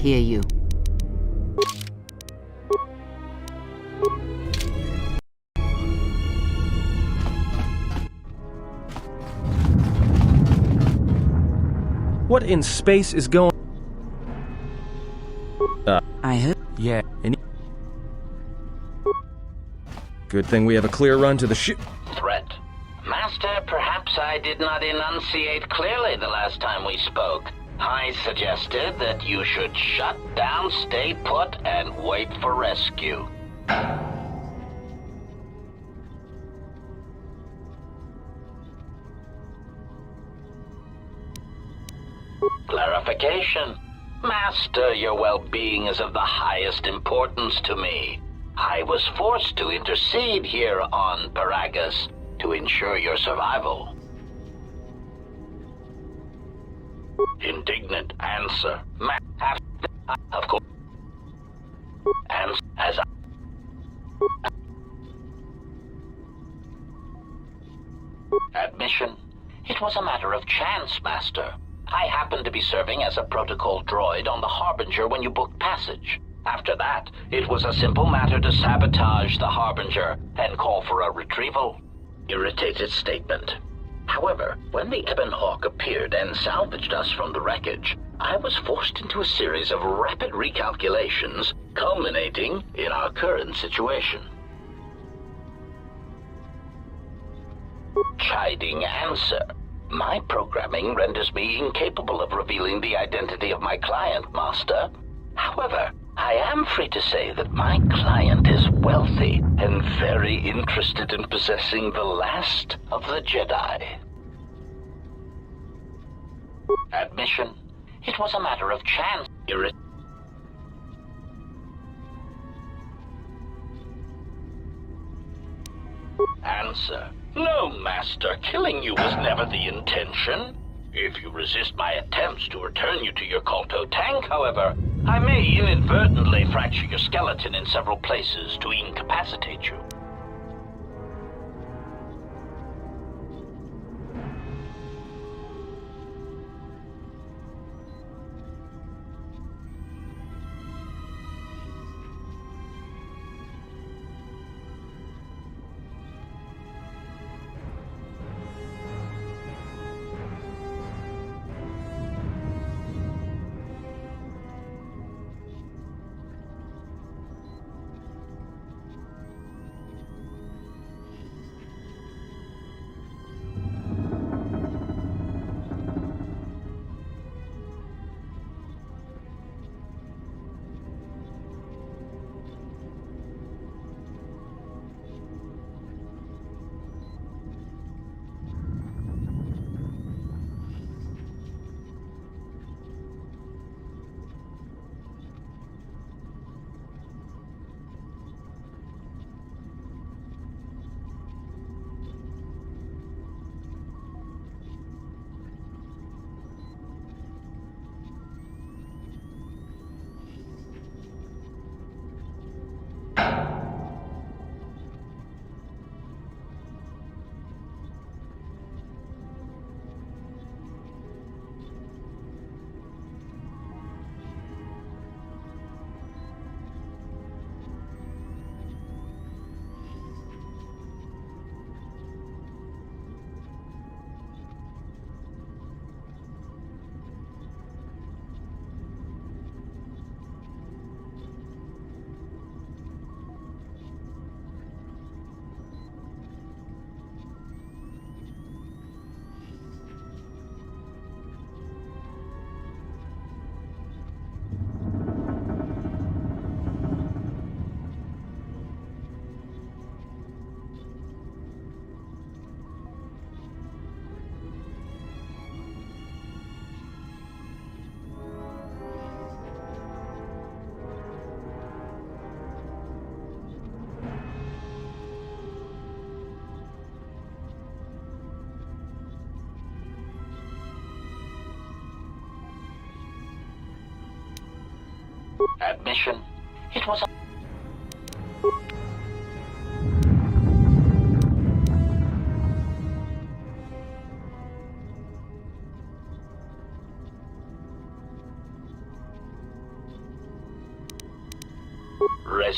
hear you. What in space is going? I heard. Yeah. Good thing we have a clear run to the ship. Threat. Master, perhaps I did not enunciate clearly the last time we spoke. I suggested that you should shut down, stay put, and wait for rescue. Clarification. Master, your well-being is of the highest importance to me. I was forced to intercede here on Paragus to ensure your survival. Indignant answer. Of course. And as Admission. It was a matter of chance, Master. I happened to be serving as a protocol droid on the Harbinger when you booked passage. After that, it was a simple matter to sabotage the Harbinger and call for a retrieval. Irritated statement. However, when the Ebon Hawk appeared and salvaged us from the wreckage, I was forced into a series of rapid recalculations, culminating in our current situation. Chiding answer. My programming renders me incapable of revealing the identity of my client, Master. However, I am free to say that my client is wealthy and very interested in possessing the last of the Jedi. Admission. It was a matter of chance. Answer. No, Master. Killing you was never the intention. If you resist my attempts to return you to your Kolto tank, however, I may inadvertently fracture your skeleton in several places to incapacitate you. Admission. It was a...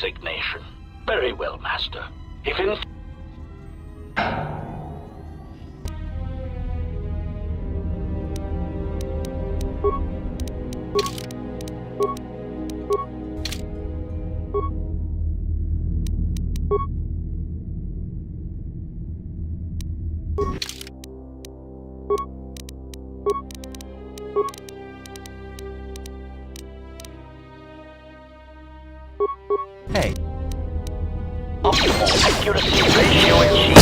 resignation. Very well, Master. If in... Hey. Optimal accuracy ratio achieved.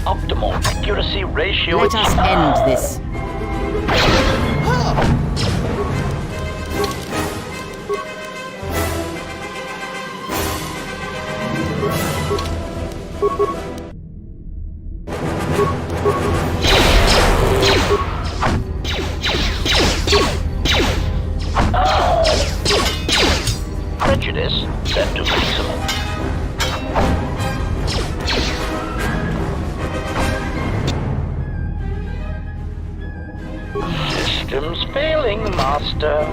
Optimal accuracy ratio Let us end this. Prejudice set to maximum. Systems failing, Master.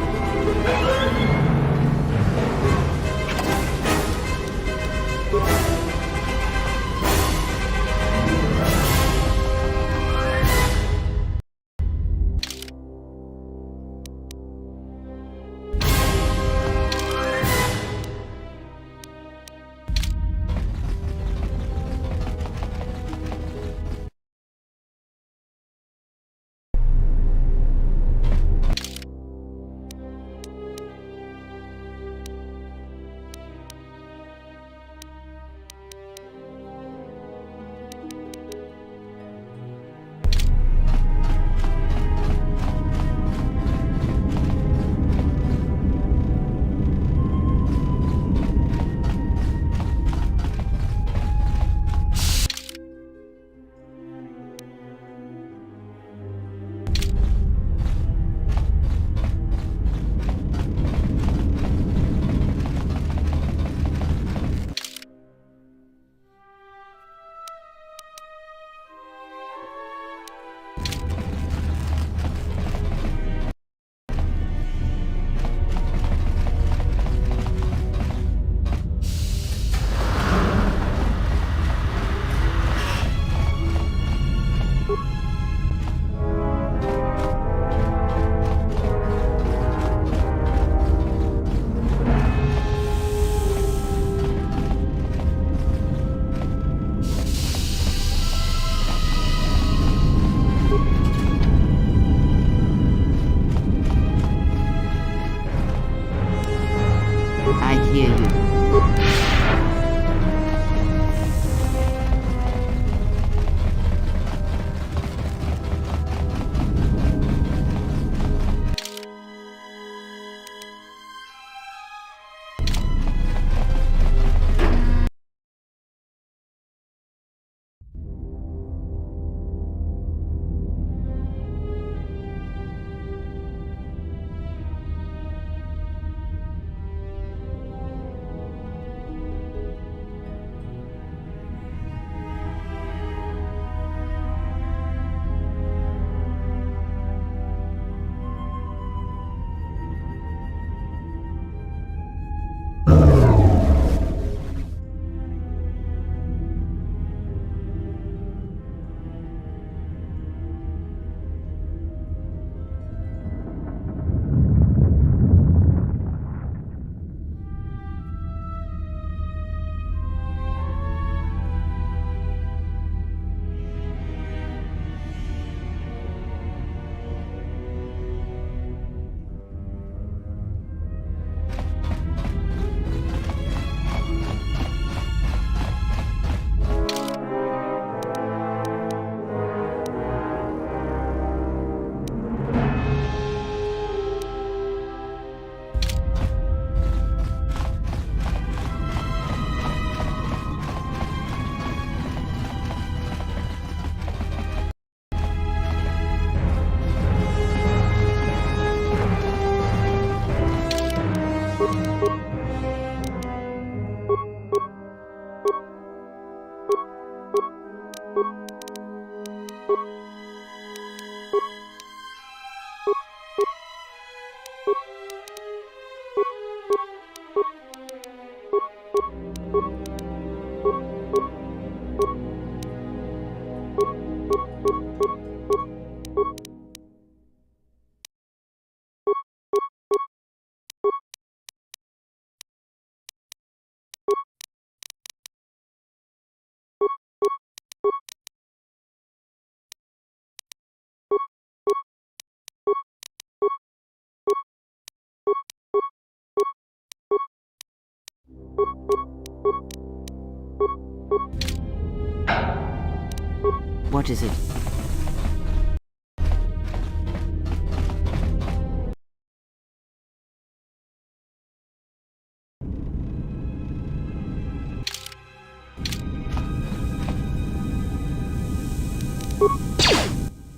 What is it?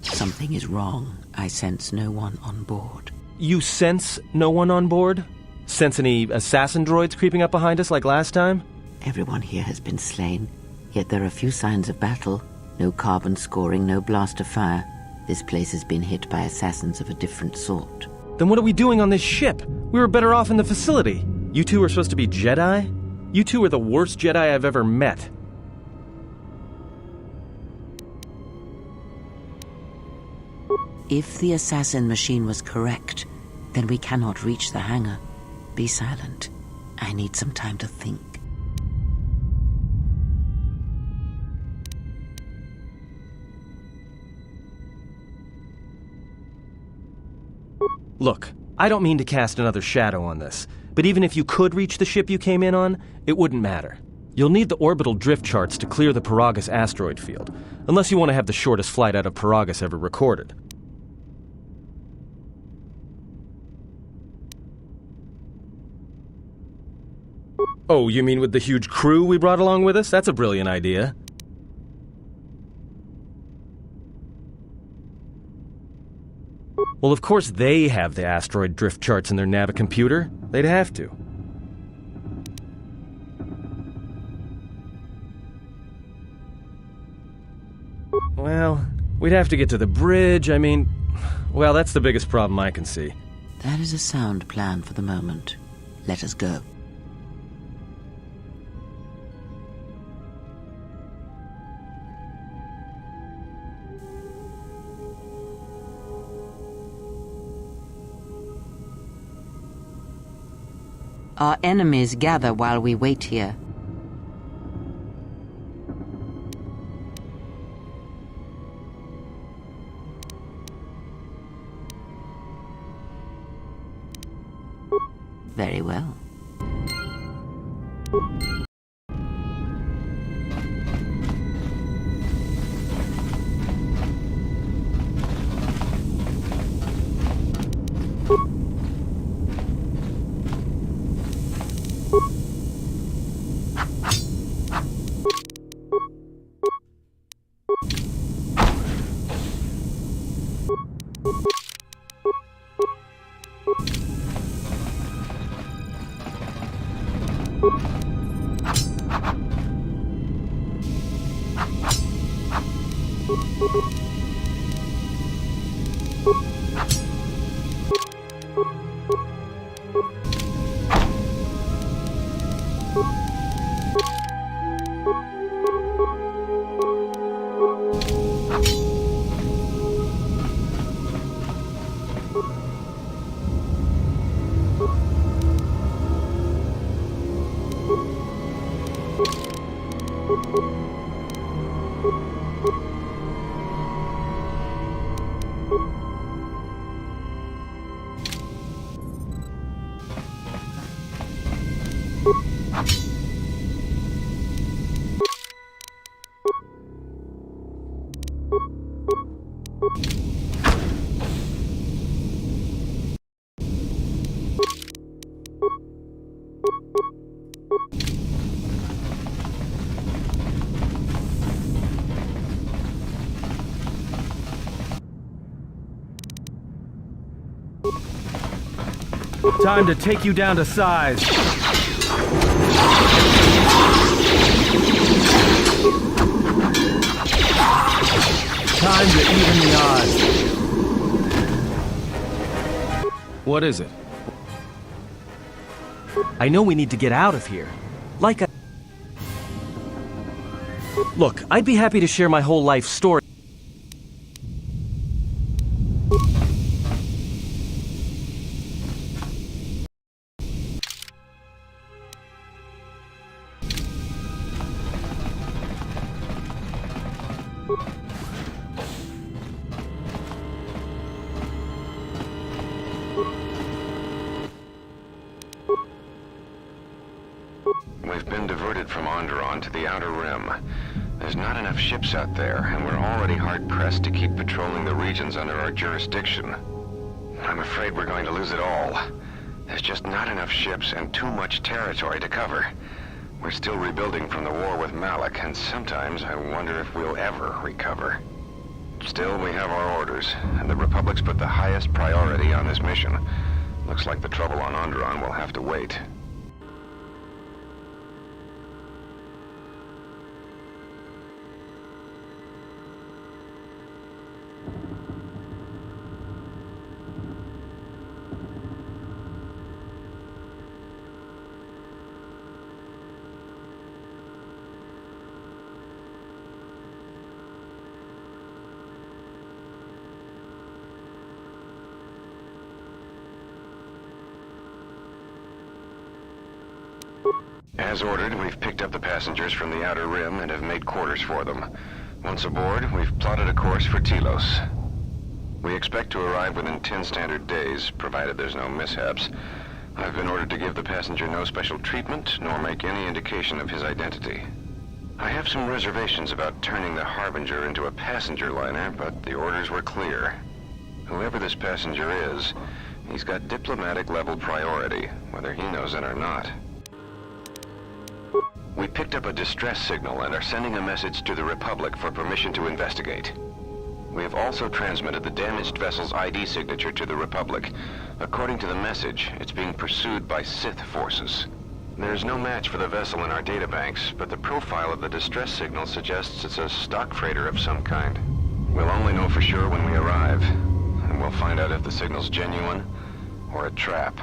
Something is wrong. I sense no one on board. You sense no one on board? Sense any assassin droids creeping up behind us like last time? Everyone here has been slain, yet there are few signs of battle. No carbon scoring, no blast of fire. This place has been hit by assassins of a different sort. Then what are we doing on this ship? We were better off in the facility. You two are supposed to be Jedi? You two are the worst Jedi I've ever met. If the assassin machine was correct, then we cannot reach the hangar. Be silent. I need some time to think. Look, I don't mean to cast another shadow on this, but even if you could reach the ship you came in on, it wouldn't matter. You'll need the orbital drift charts to clear the Paragus asteroid field, unless you want to have the shortest flight out of Paragus ever recorded. Oh, you mean with the huge crew we brought along with us? That's a brilliant idea. Well, of course they have the asteroid drift charts in their navicomputer. They'd have to. Well, we'd have to get to the bridge. I mean, well, that's the biggest problem I can see. That is a sound plan for the moment. Let us go. Our enemies gather while we wait here. Very well. Time to take you down to size. Time to even the odds. What is it? I know we need to get out of here. Look, I'd be happy to share my whole life story. We've been diverted from Onderon to the Outer Rim. There's not enough ships out there, and we're already hard-pressed to keep patrolling the regions under our jurisdiction. I'm afraid we're going to lose it all. There's just not enough ships and too much territory to cover. We're still rebuilding from the war with Malak, and sometimes I wonder if we'll ever recover. Still, we have our orders, and the Republic's put the highest priority on this mission. Looks like the trouble on Onderon will have to wait. As ordered, we've picked up the passengers from the Outer Rim and have made quarters for them. Once aboard, we've plotted a course for Telos. We expect to arrive within 10 standard days, provided there's no mishaps. I've been ordered to give the passenger no special treatment, nor make any indication of his identity. I have some reservations about turning the Harbinger into a passenger liner, but the orders were clear. Whoever this passenger is, he's got diplomatic-level priority, whether he knows it or not. We picked up a distress signal and are sending a message to the Republic for permission to investigate. We have also transmitted the damaged vessel's ID signature to the Republic. According to the message, it's being pursued by Sith forces. There's no match for the vessel in our databanks, but the profile of the distress signal suggests it's a stock freighter of some kind. We'll only know for sure when we arrive, and we'll find out if the signal's genuine or a trap.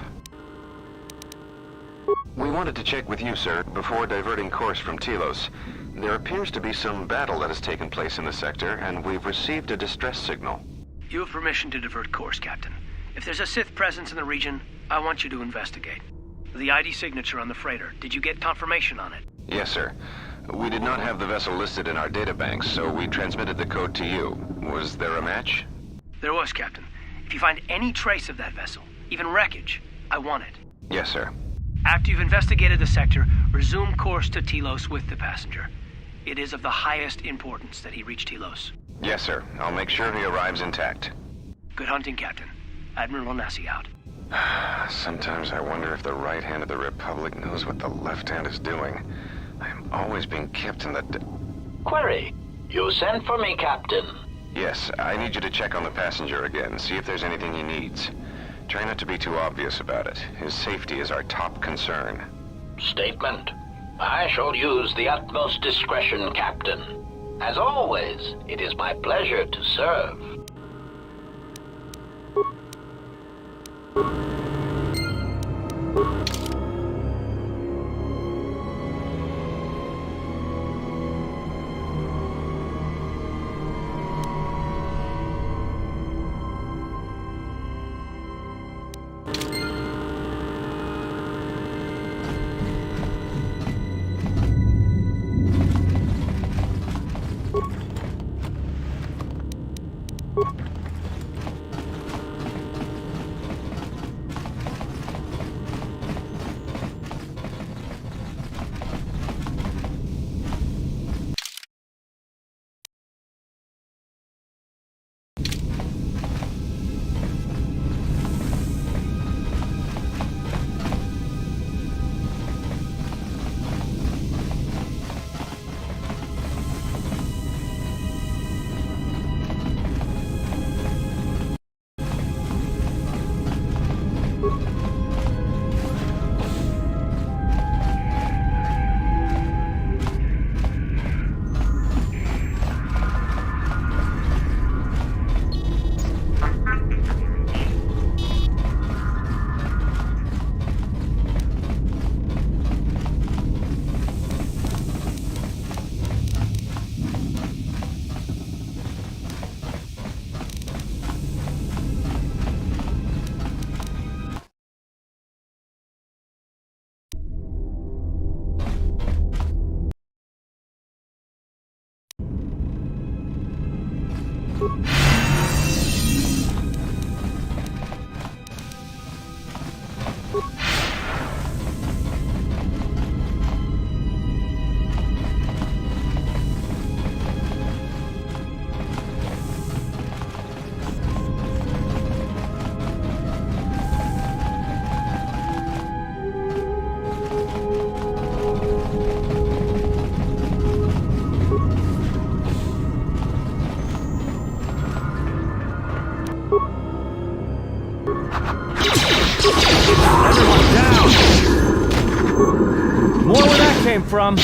We wanted to check with you, sir, before diverting course from Telos. There appears to be some battle that has taken place in the sector, and we've received a distress signal. You have permission to divert course, Captain. If there's a Sith presence in the region, I want you to investigate. The ID signature on the freighter, did you get confirmation on it? Yes, sir. We did not have the vessel listed in our databanks, so we transmitted the code to you. Was there a match? There was, Captain. If you find any trace of that vessel, even wreckage, I want it. Yes, sir. After you've investigated the sector, resume course to Telos with the passenger. It is of the highest importance that he reach Telos. Yes, sir. I'll make sure he arrives intact. Good hunting, Captain. Admiral Onasi out. Sometimes I wonder if the right hand of the Republic knows what the left hand is doing. I am always being kept in the... Query. You sent for me, Captain. Yes, I need you to check on the passenger again, see if there's anything he needs. Try not to be too obvious about it. His safety is our top concern. Statement. I shall use the utmost discretion, Captain. As always, it is my pleasure to serve. More where that came from.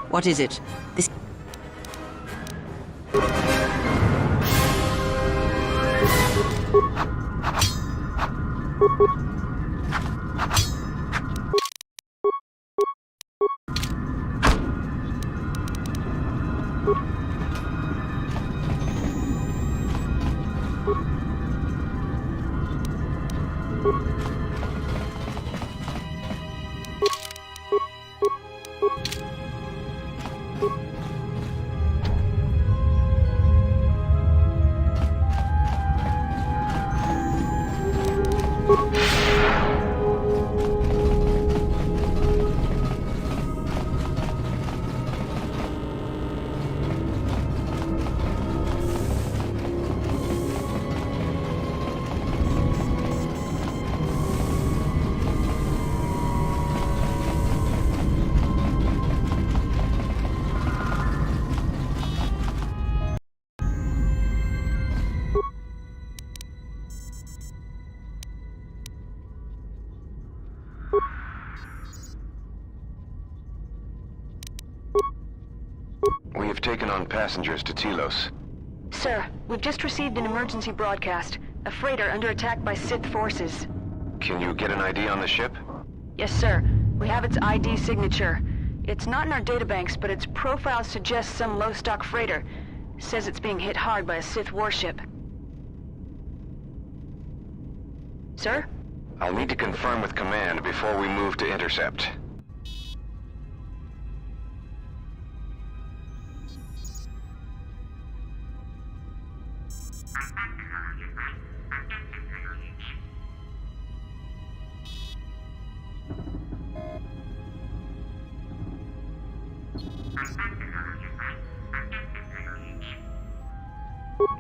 What is it? This... We have taken on passengers to Telos. Sir, we've just received an emergency broadcast. A freighter under attack by Sith forces. Can you get an ID on the ship? Yes, sir. We have its ID signature. It's not in our databanks, but its profile suggests some low-stock freighter. Says it's being hit hard by a Sith warship. Sir? I'll need to confirm with command before we move to intercept.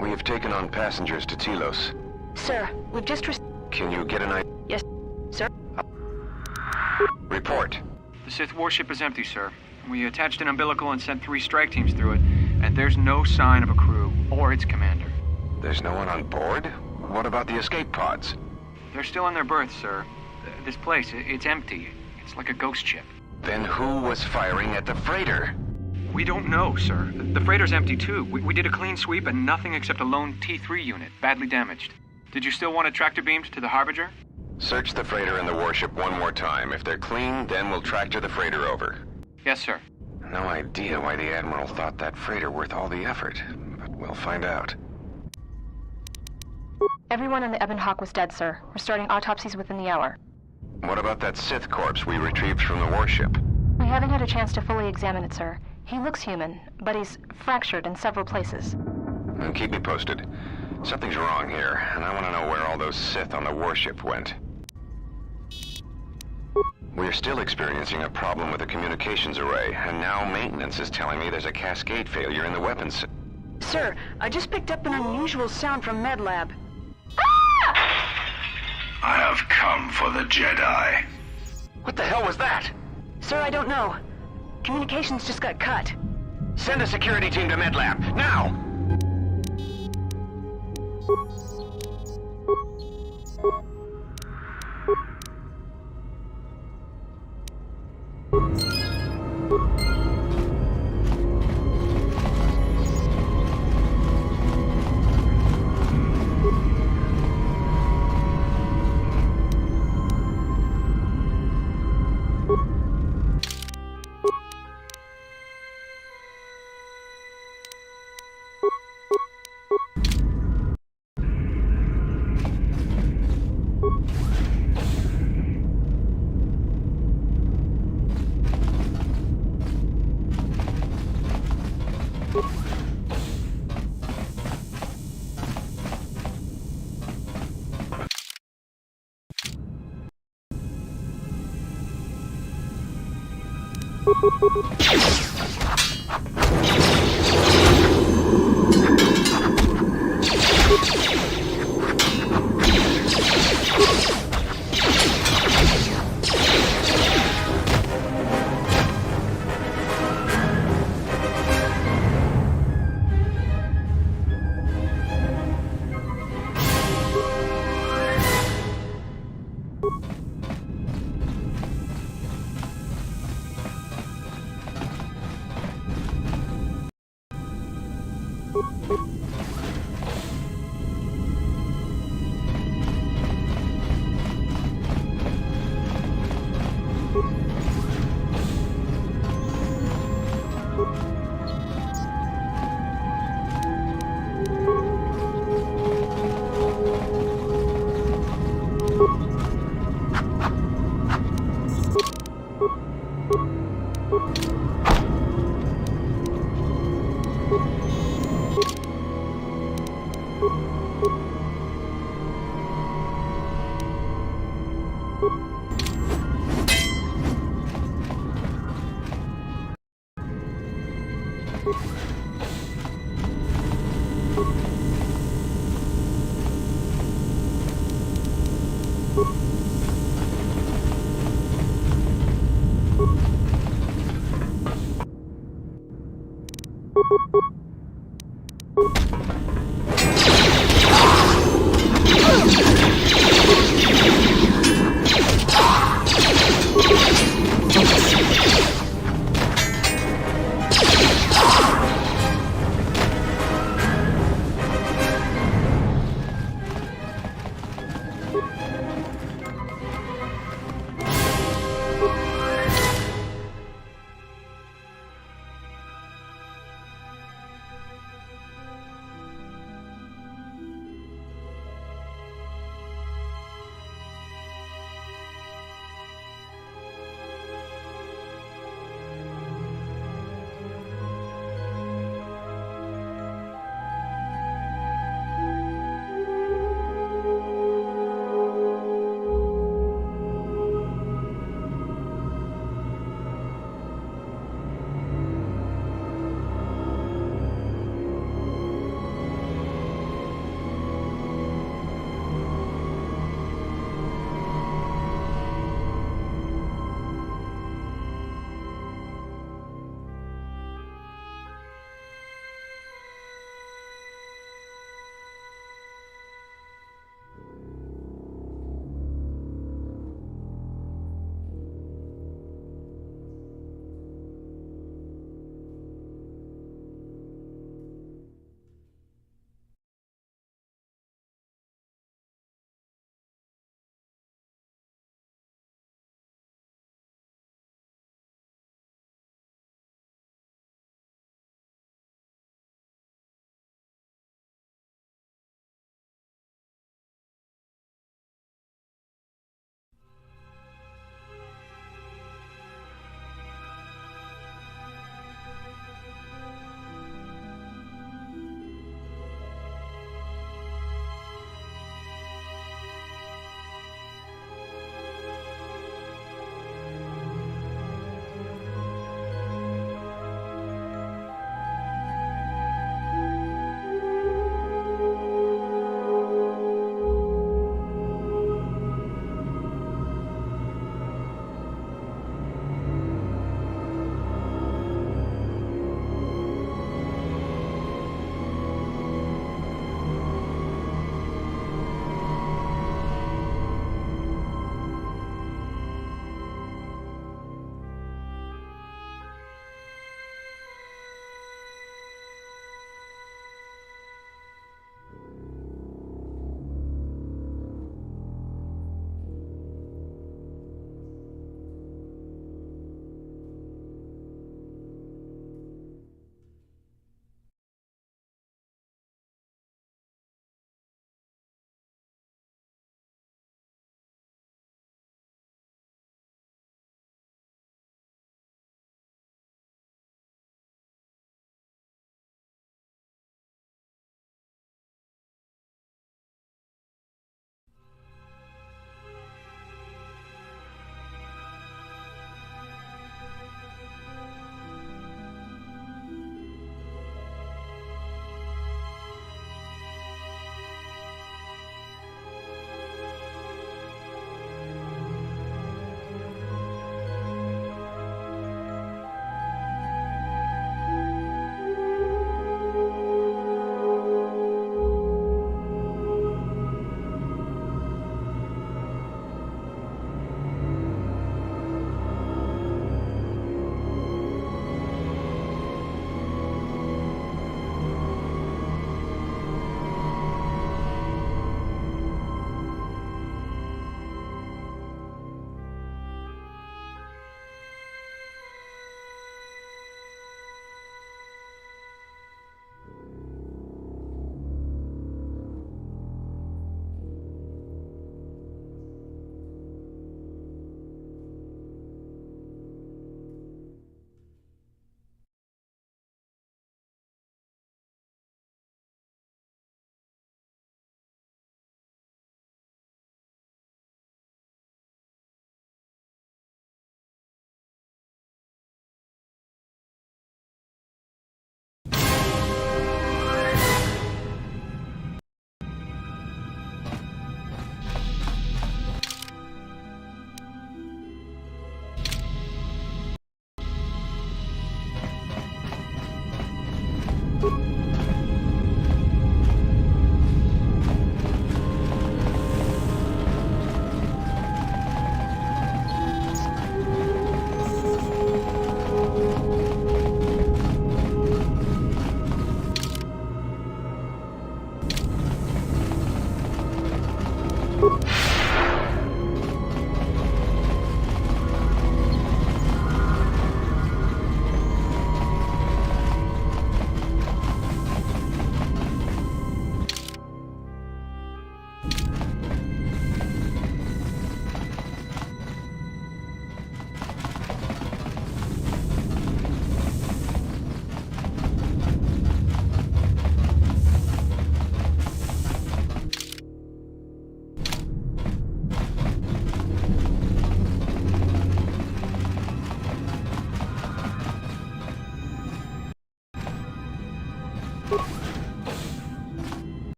We have taken on passengers to Telos. Sir, we've just Can you get an ID? Yes, sir. Report. The Sith warship is empty, sir. We attached an umbilical and sent 3 strike teams through it, and there's no sign of a crew or its commander. There's no one on board? What about the escape pods? They're still in their berths, sir. This place, it's empty. It's like a ghost ship. Then who was firing at the freighter? We don't know, sir. The freighter's empty, too. We did a clean sweep and nothing except a lone T3 unit, badly damaged. Did you still want it tractor beamed to the Harbinger? Search the freighter and the warship one more time. If they're clean, then we'll tractor the freighter over. Yes, sir. No idea why the Admiral thought that freighter worth all the effort, but we'll find out. Everyone on the Ebon Hawk was dead, sir. We're starting autopsies within the hour. What about that Sith corpse we retrieved from the warship? We haven't had a chance to fully examine it, sir. He looks human, but he's fractured in several places. And keep me posted. Something's wrong here, and I want to know where all those Sith on the warship went. We're still experiencing a problem with the communications array, and now maintenance is telling me there's a cascade failure in the weapons. Sir, I just picked up an unusual sound from MedLab. I have come for the Jedi. What the hell was that? Sir, I don't know. Communications just got cut. Send a security team to MedLab, now!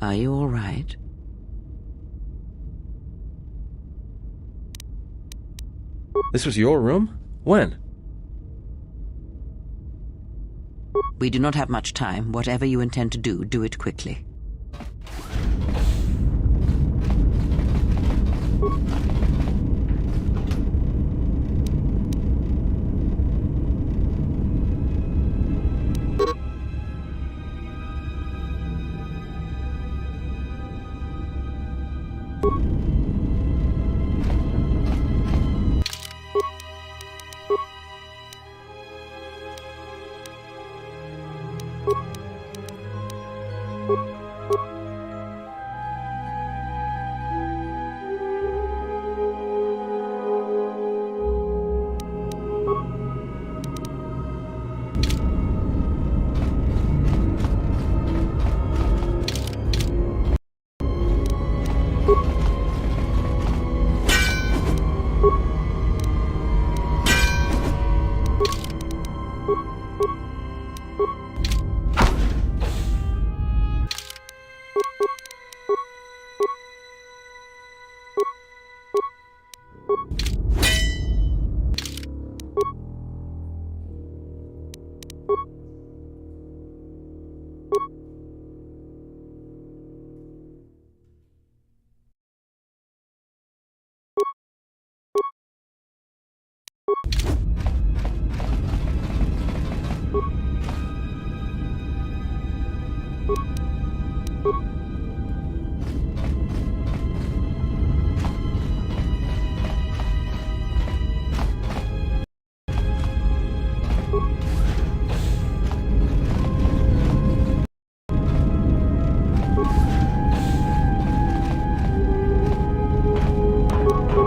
Are you all right? This was your room? When? We do not have much time. Whatever you intend to do, do it quickly.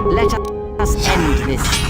Let us end this.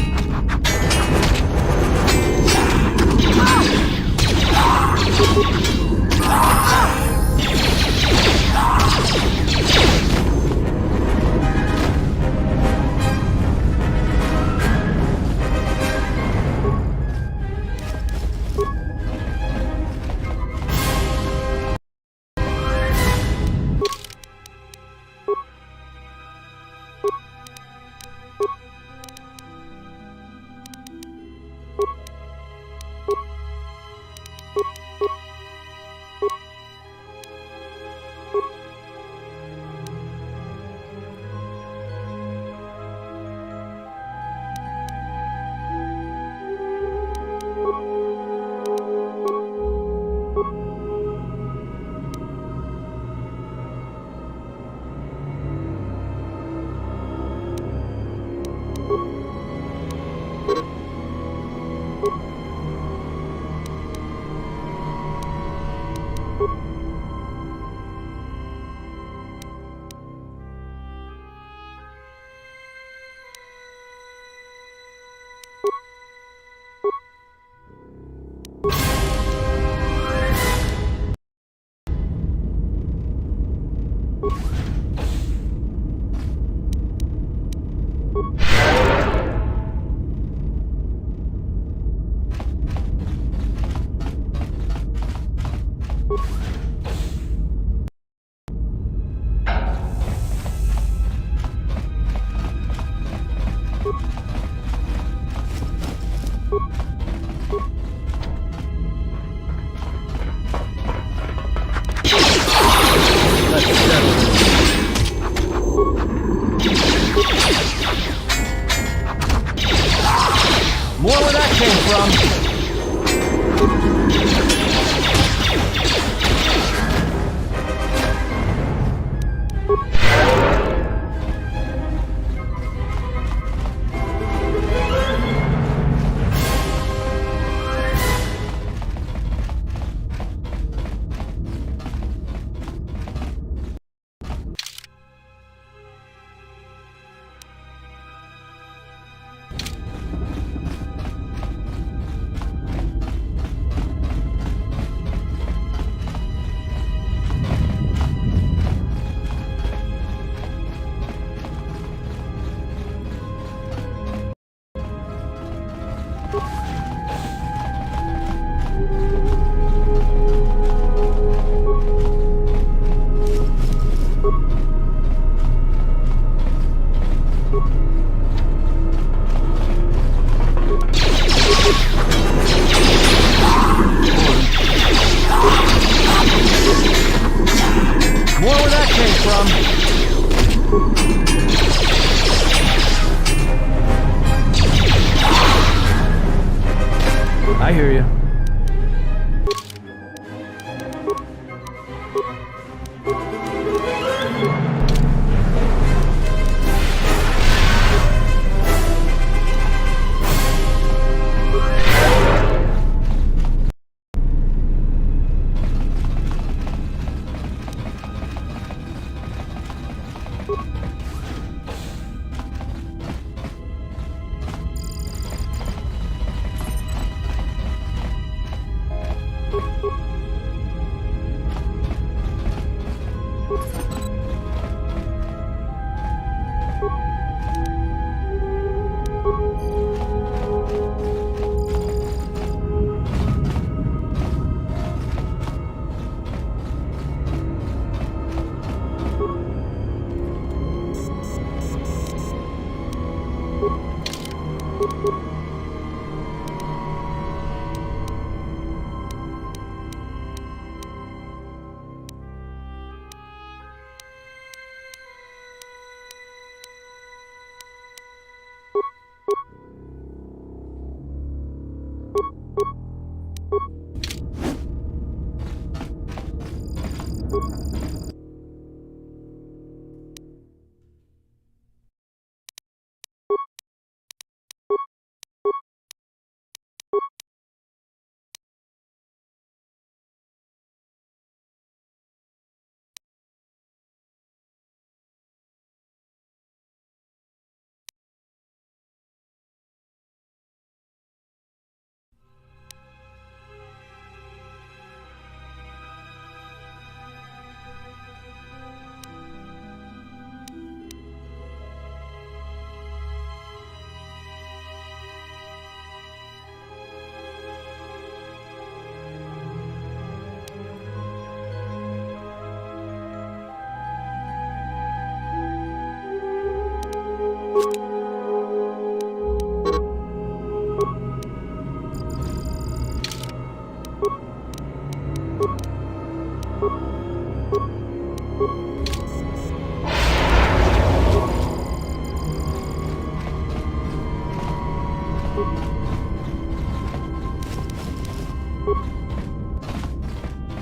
More where that came from.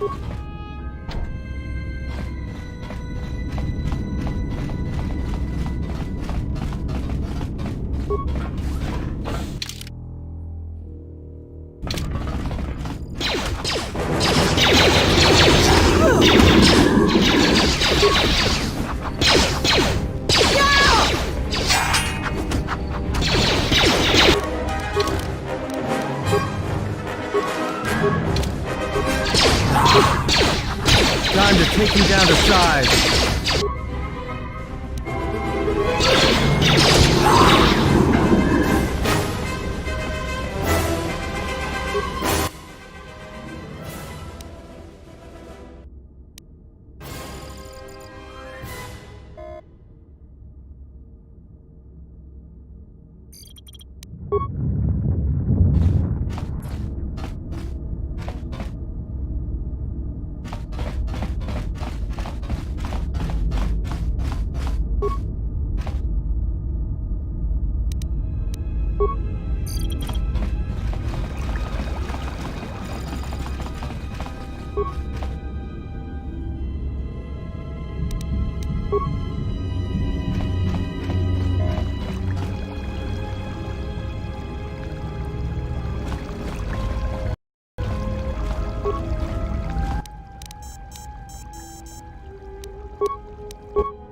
Time to take you down to size.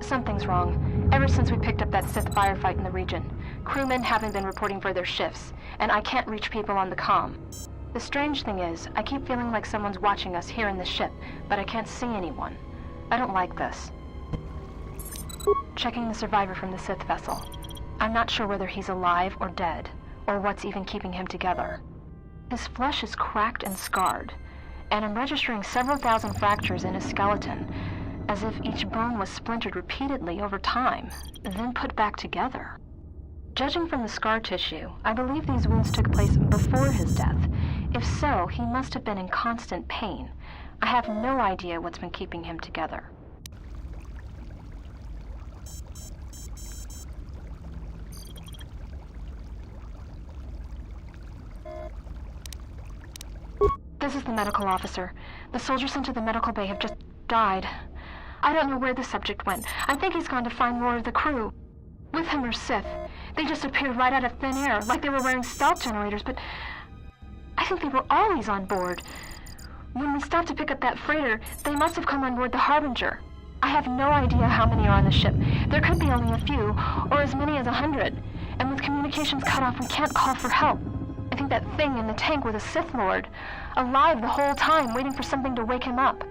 Something's wrong. Ever since we picked up that Sith firefight in the region, crewmen haven't been reporting for their shifts, and I can't reach people on the comm. The strange thing is, I keep feeling like someone's watching us here in the ship, but I can't see anyone. I don't like this. Checking the survivor from the Sith vessel. I'm not sure whether he's alive or dead, or what's even keeping him together. His flesh is cracked and scarred, and I'm registering several thousand fractures in his skeleton, as if each bone was splintered repeatedly over time, then put back together. Judging from the scar tissue, I believe these wounds took place before his death. If so, he must have been in constant pain. I have no idea what's been keeping him together. This is the medical officer. The soldiers sent to the medical bay have just died. I don't know where the subject went. I think he's gone to find more of the crew. With him are Sith. They just appeared right out of thin air, like they were wearing stealth generators, but I think they were always on board. When we stopped to pick up that freighter, they must have come on board the Harbinger. I have no idea how many are on the ship. There could be only a few, or as many as 100. And with communications cut off, we can't call for help. I think that thing in the tank was a Sith Lord, alive the whole time, waiting for something to wake him up.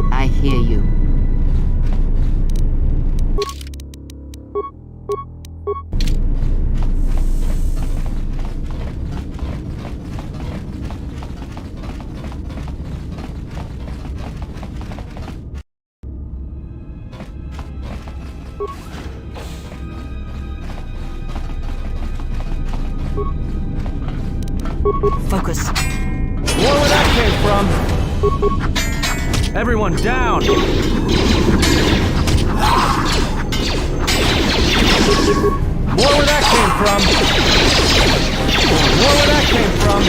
I hear you. Focus. More where that came from! Everyone down! More where that came from! More where that came from!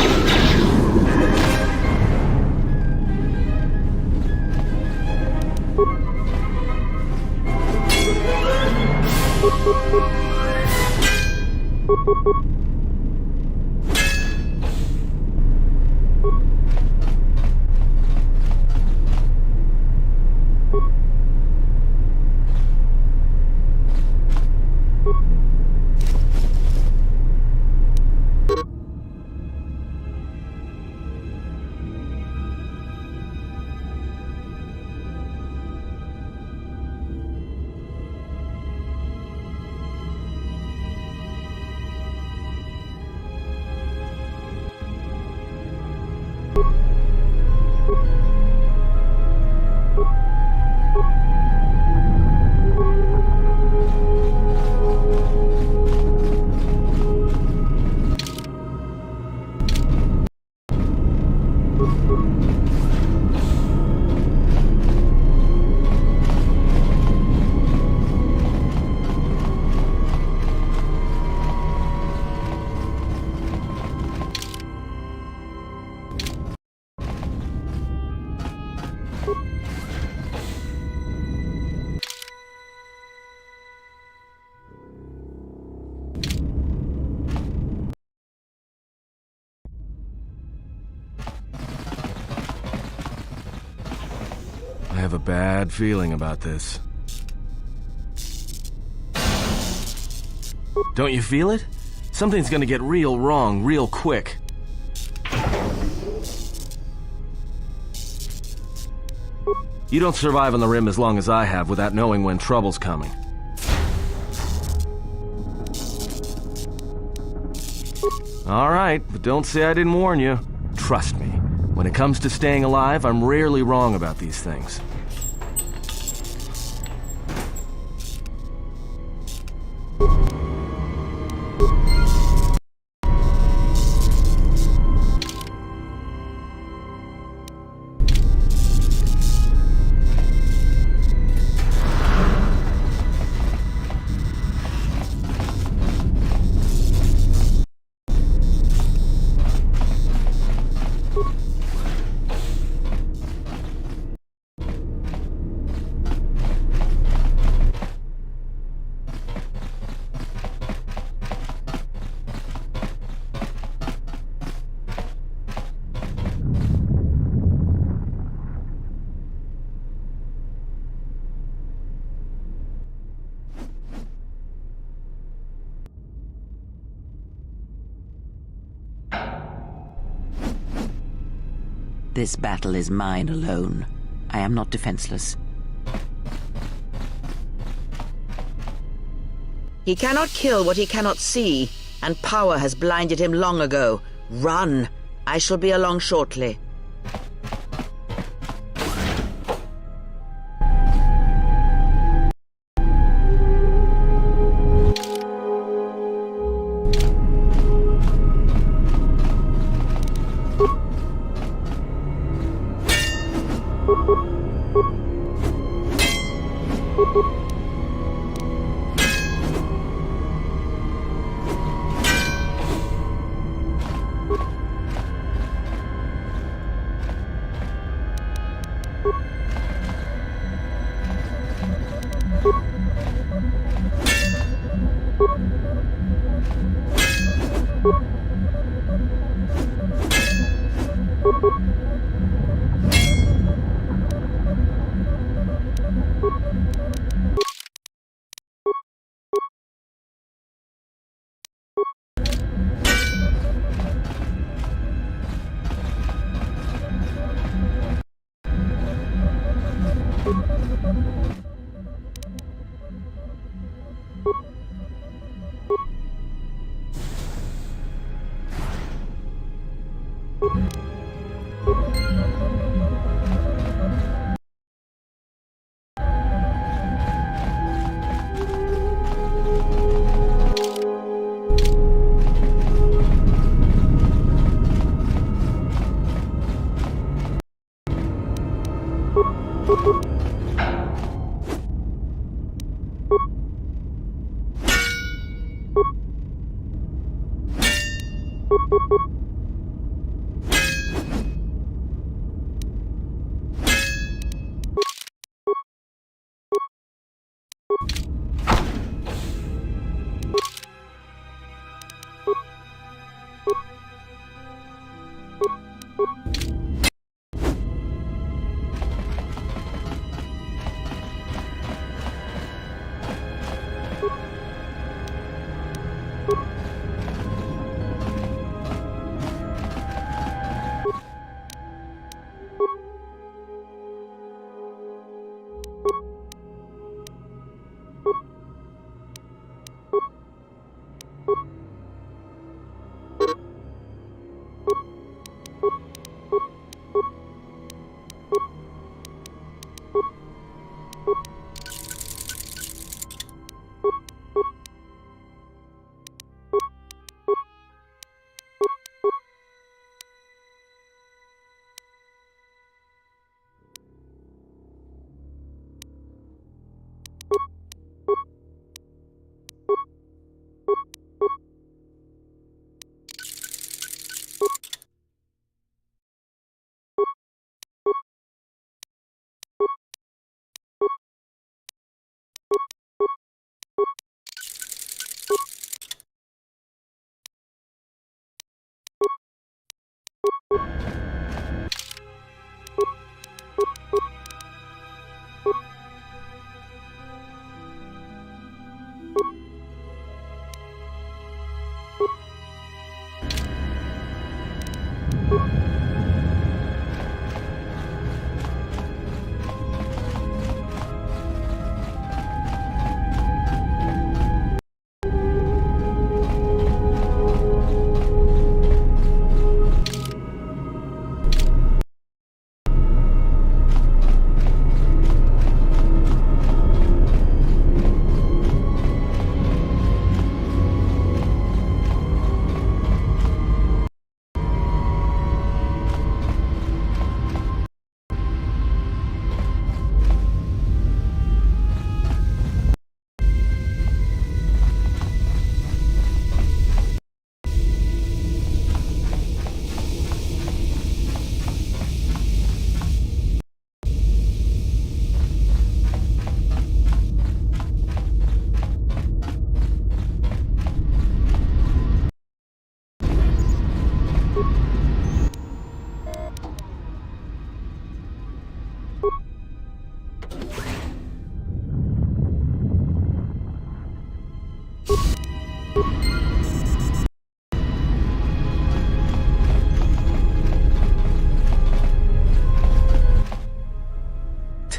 I have a bad feeling about this. Don't you feel it? Something's gonna get real wrong real quick. You don't survive on the rim as long as I have without knowing when trouble's coming. All right, but don't say I didn't warn you. Trust me, when it comes to staying alive, I'm rarely wrong about these things. This battle is mine alone. I am not defenseless. He cannot kill what he cannot see, and power has blinded him long ago. Run! I shall be along shortly.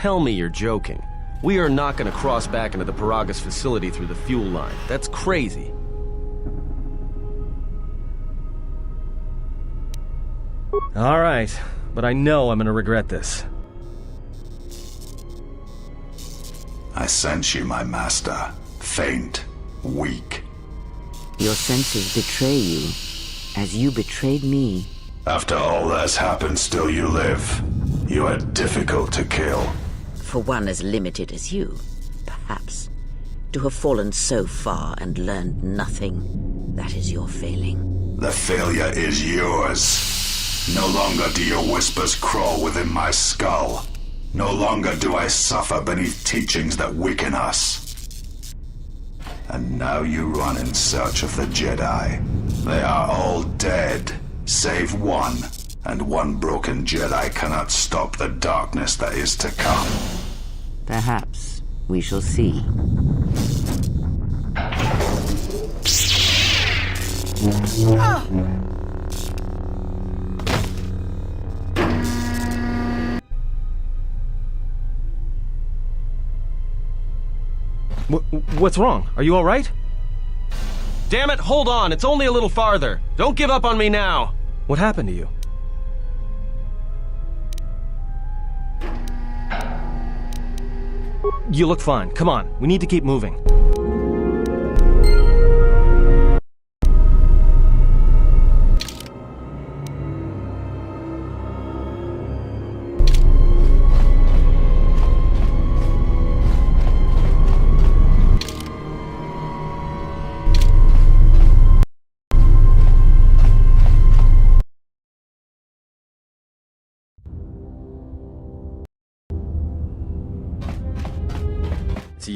Tell me you're joking. We are not going to cross back into the Paragas facility through the fuel line. That's crazy. All right, but I know I'm going to regret this. I sense you, my master. Faint, weak. Your senses betray you, as you betrayed me. After all that's happened, still you live. You are difficult to kill. For one as limited as you, perhaps. To have fallen so far and learned nothing, that is your failing. The failure is yours. No longer do your whispers crawl within my skull. No longer do I suffer beneath teachings that weaken us. And now you run in search of the Jedi. They are all dead, save one. And one broken Jedi cannot stop the darkness that is to come. Perhaps we shall see. What's wrong? Are you all right? Damn it, hold on. It's only a little farther. Don't give up on me now. What happened to you? You look fine. Come on. We need to keep moving.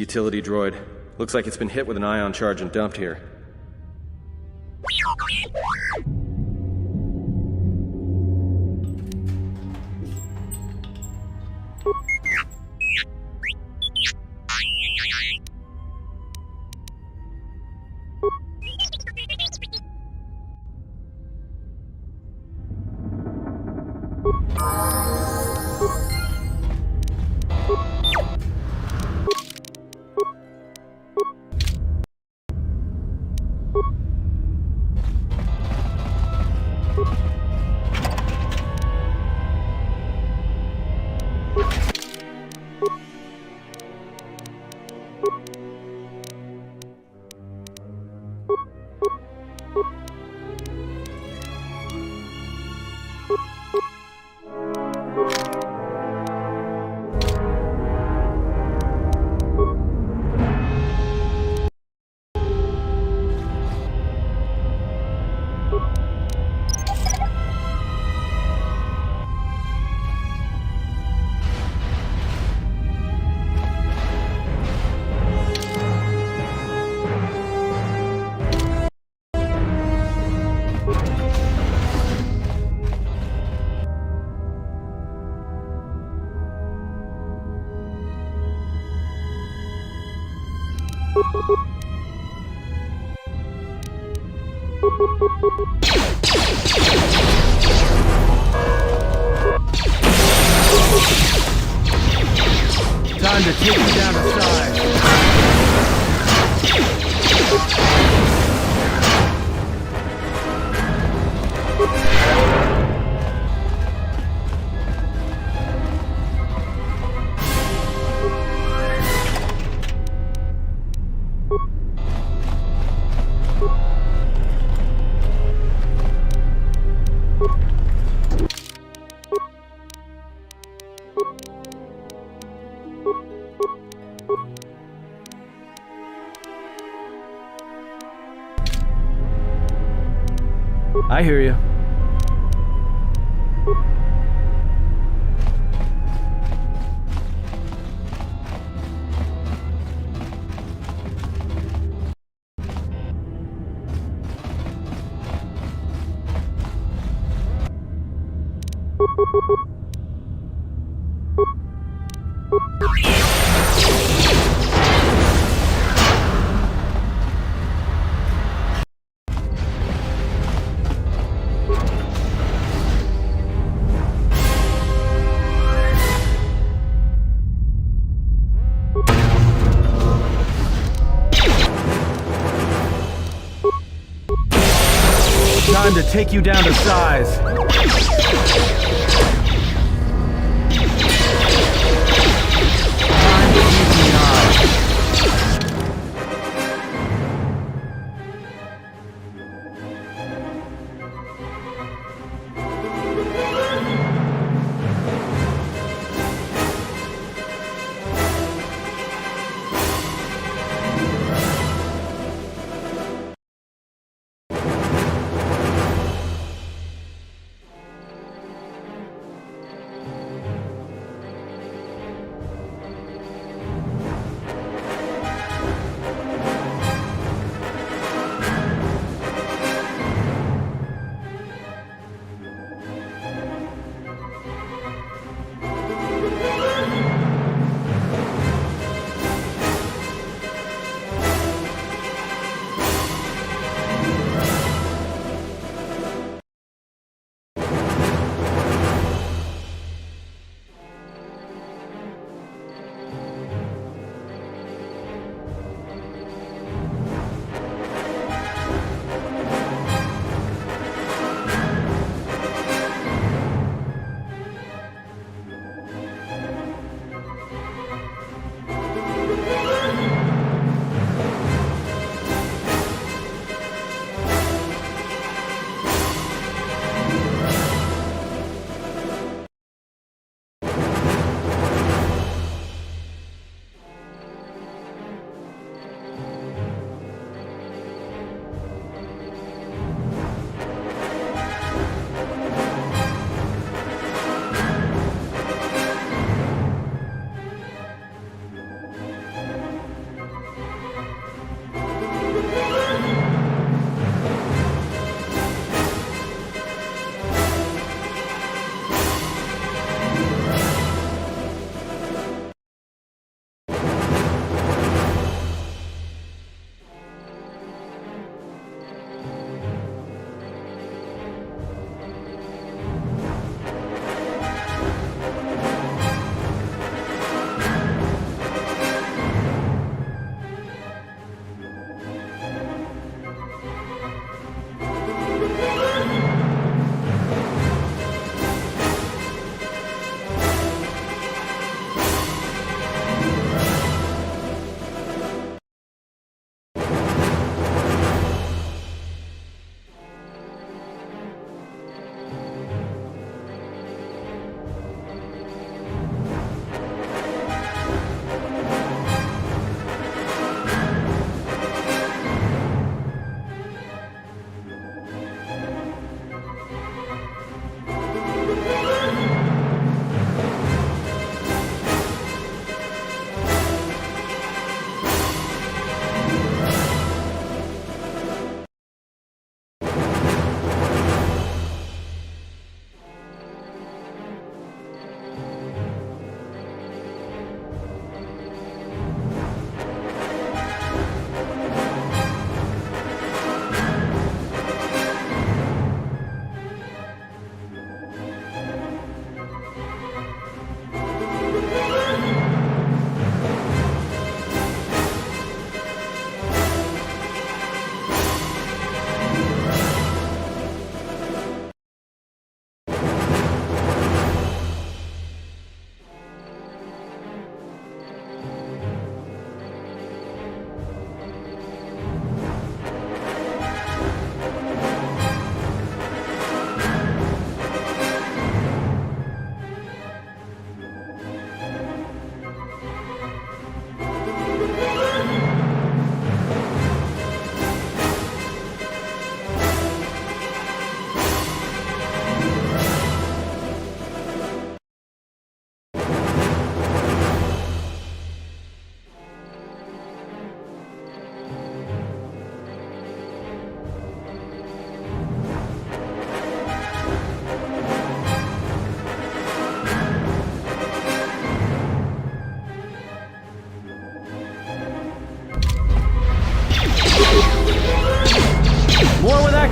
utility droid. Looks like it's been hit with an ion charge and dumped here. Time to take you down the side. I hear you. Time to take you down to size. Time to keep me on.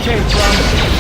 that came from!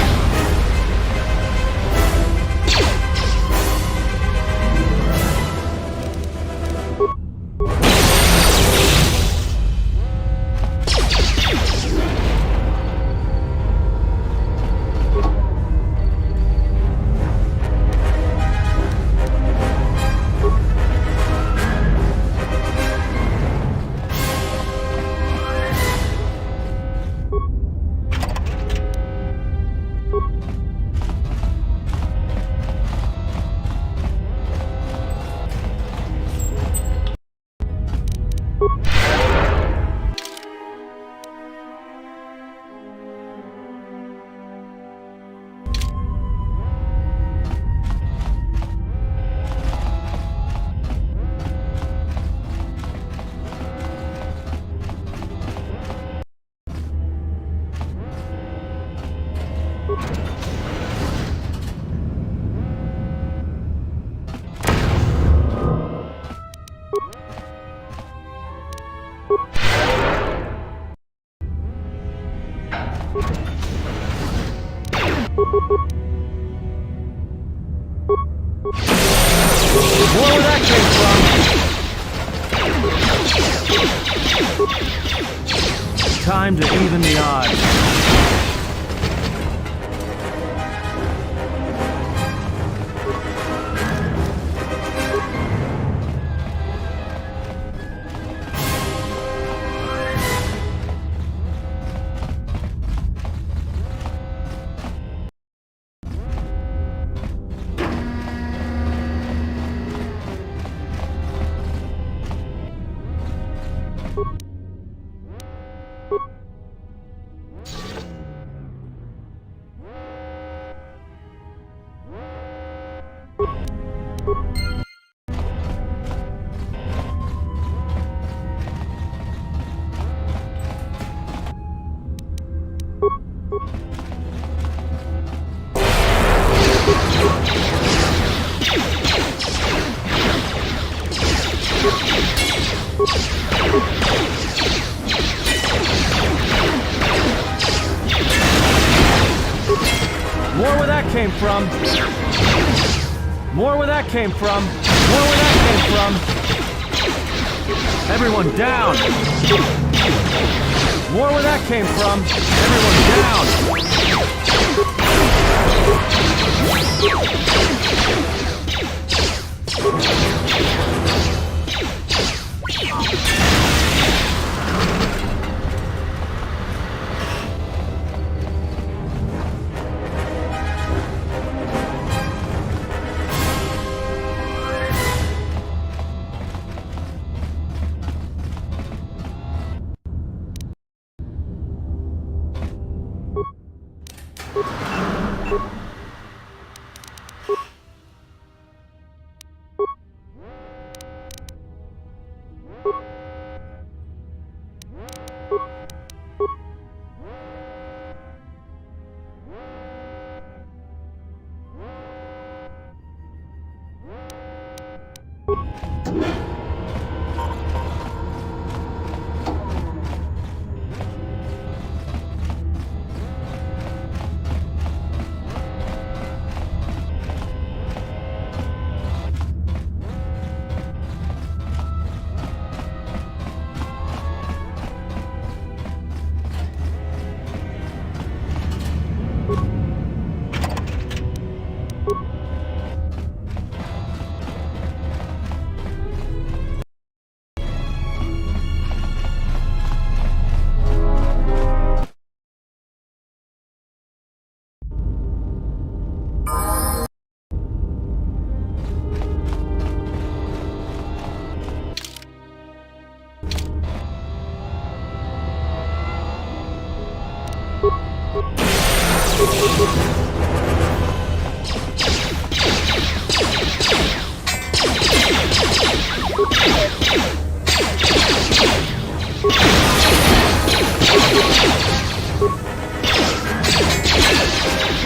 Where that came from? Time to even the odds. More where that came from. More where that came from. More where that came from. Everyone down. More where that came from. Everyone down.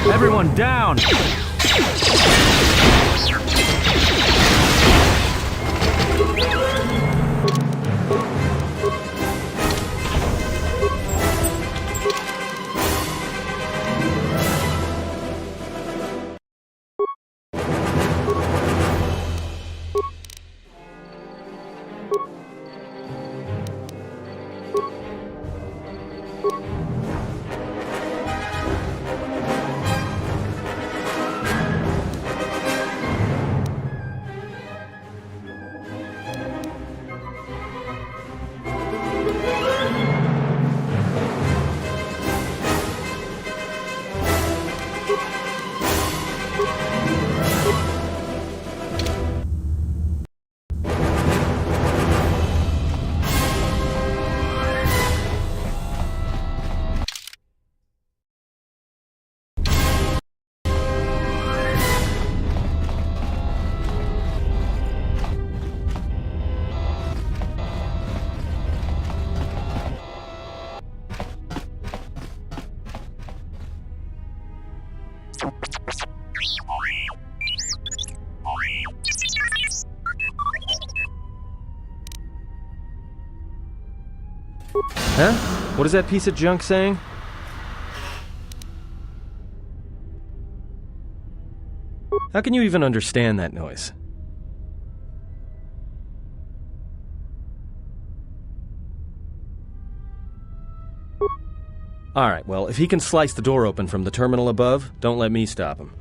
Everyone down! Huh? What is that piece of junk saying? How can you even understand that noise? Alright, well, if he can slice the door open from the terminal above, don't let me stop him.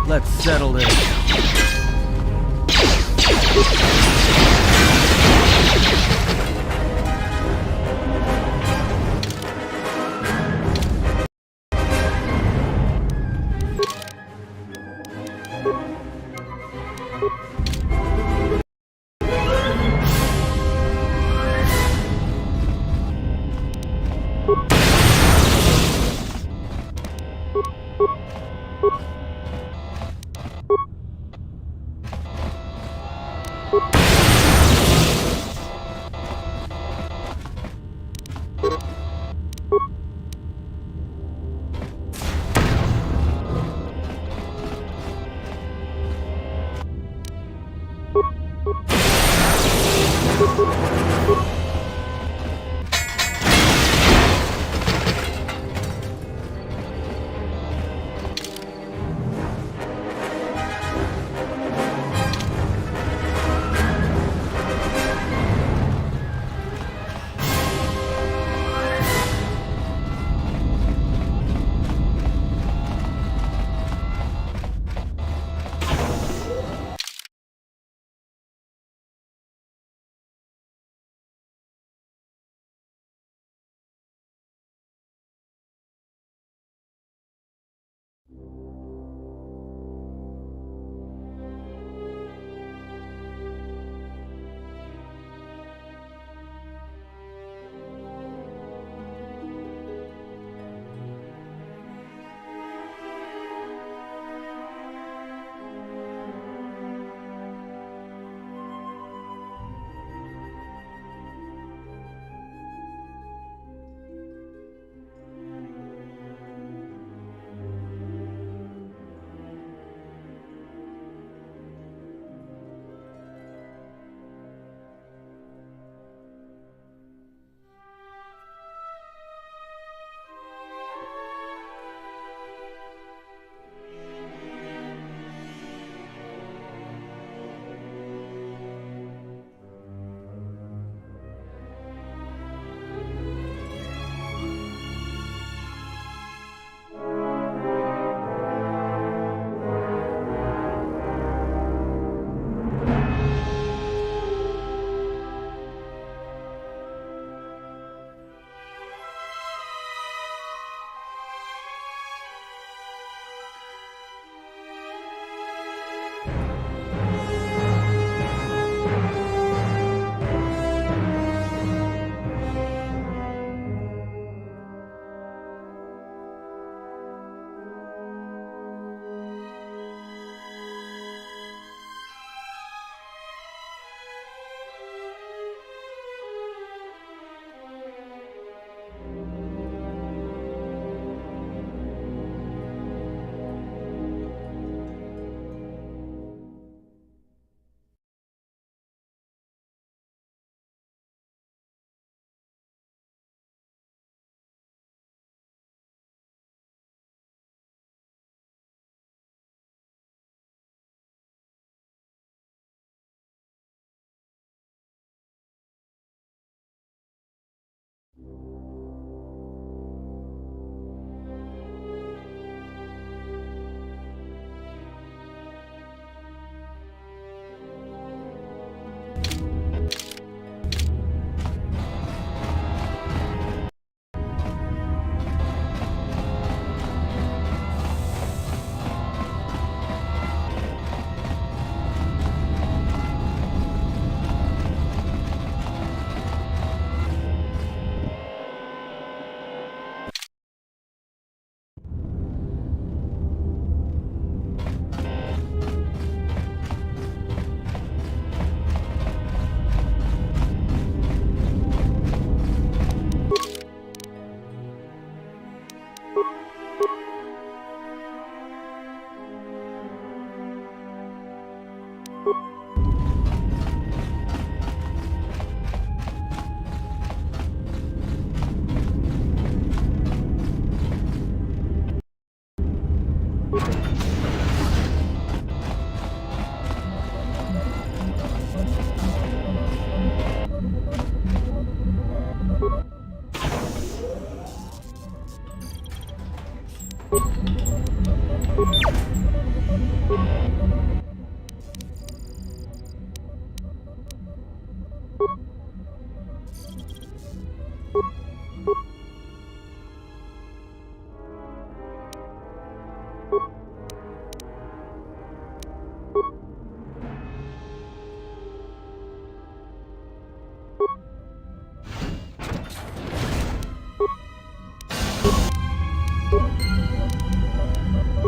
Let's settle this. You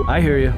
I hear you.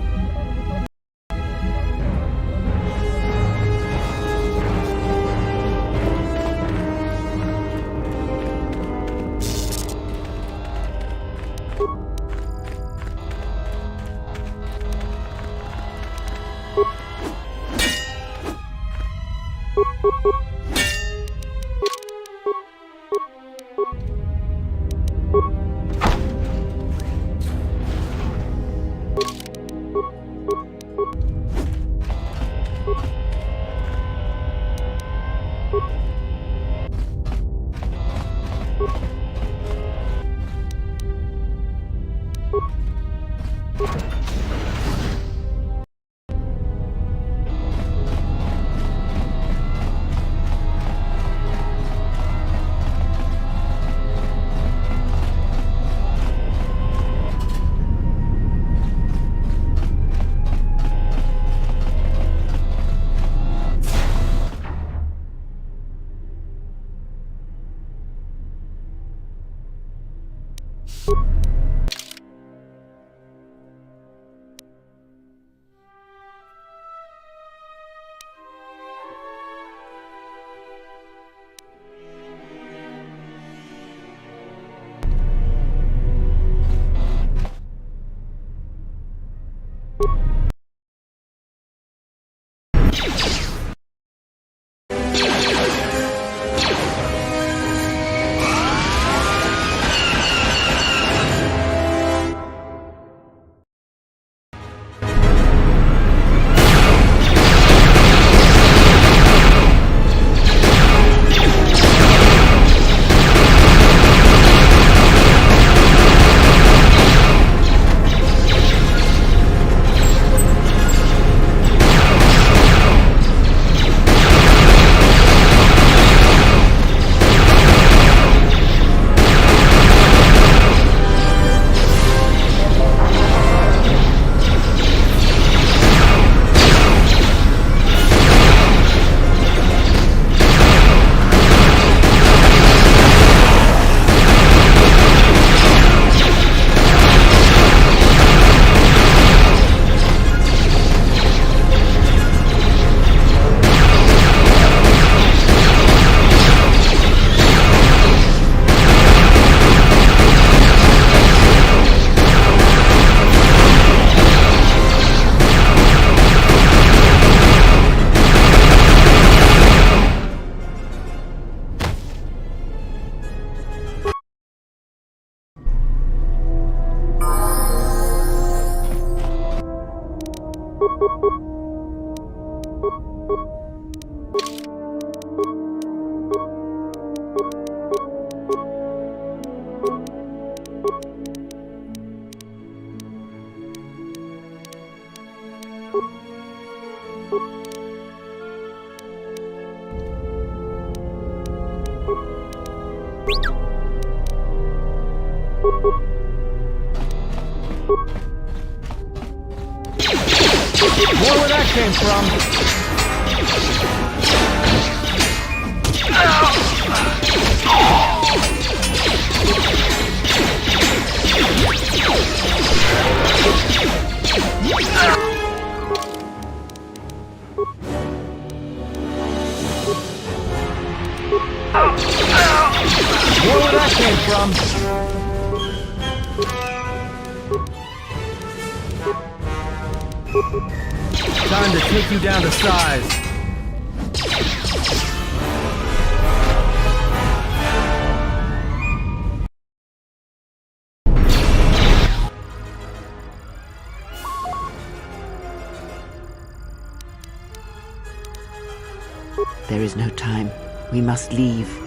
More where that came from. More where that came from. Time to take you down to size. There is no time. We must leave.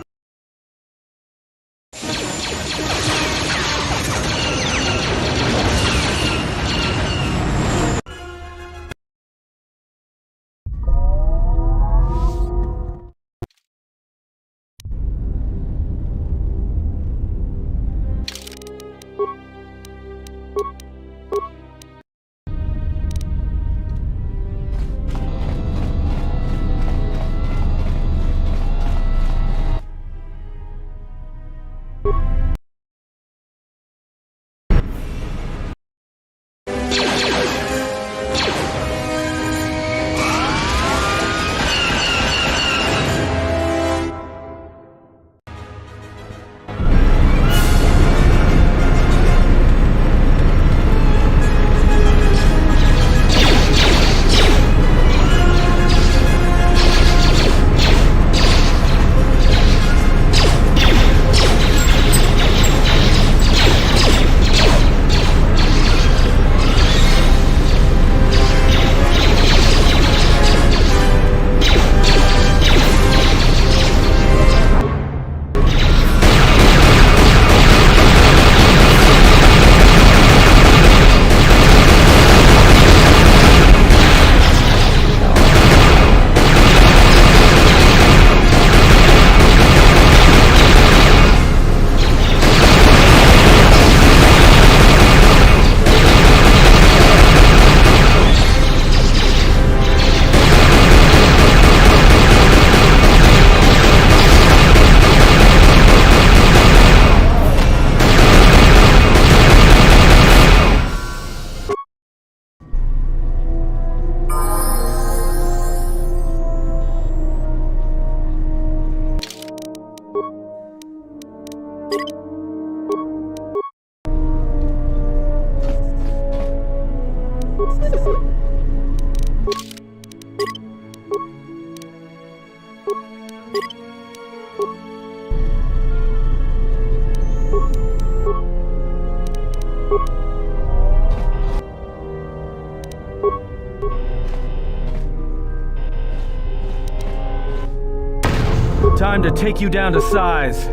Time to take you down to size.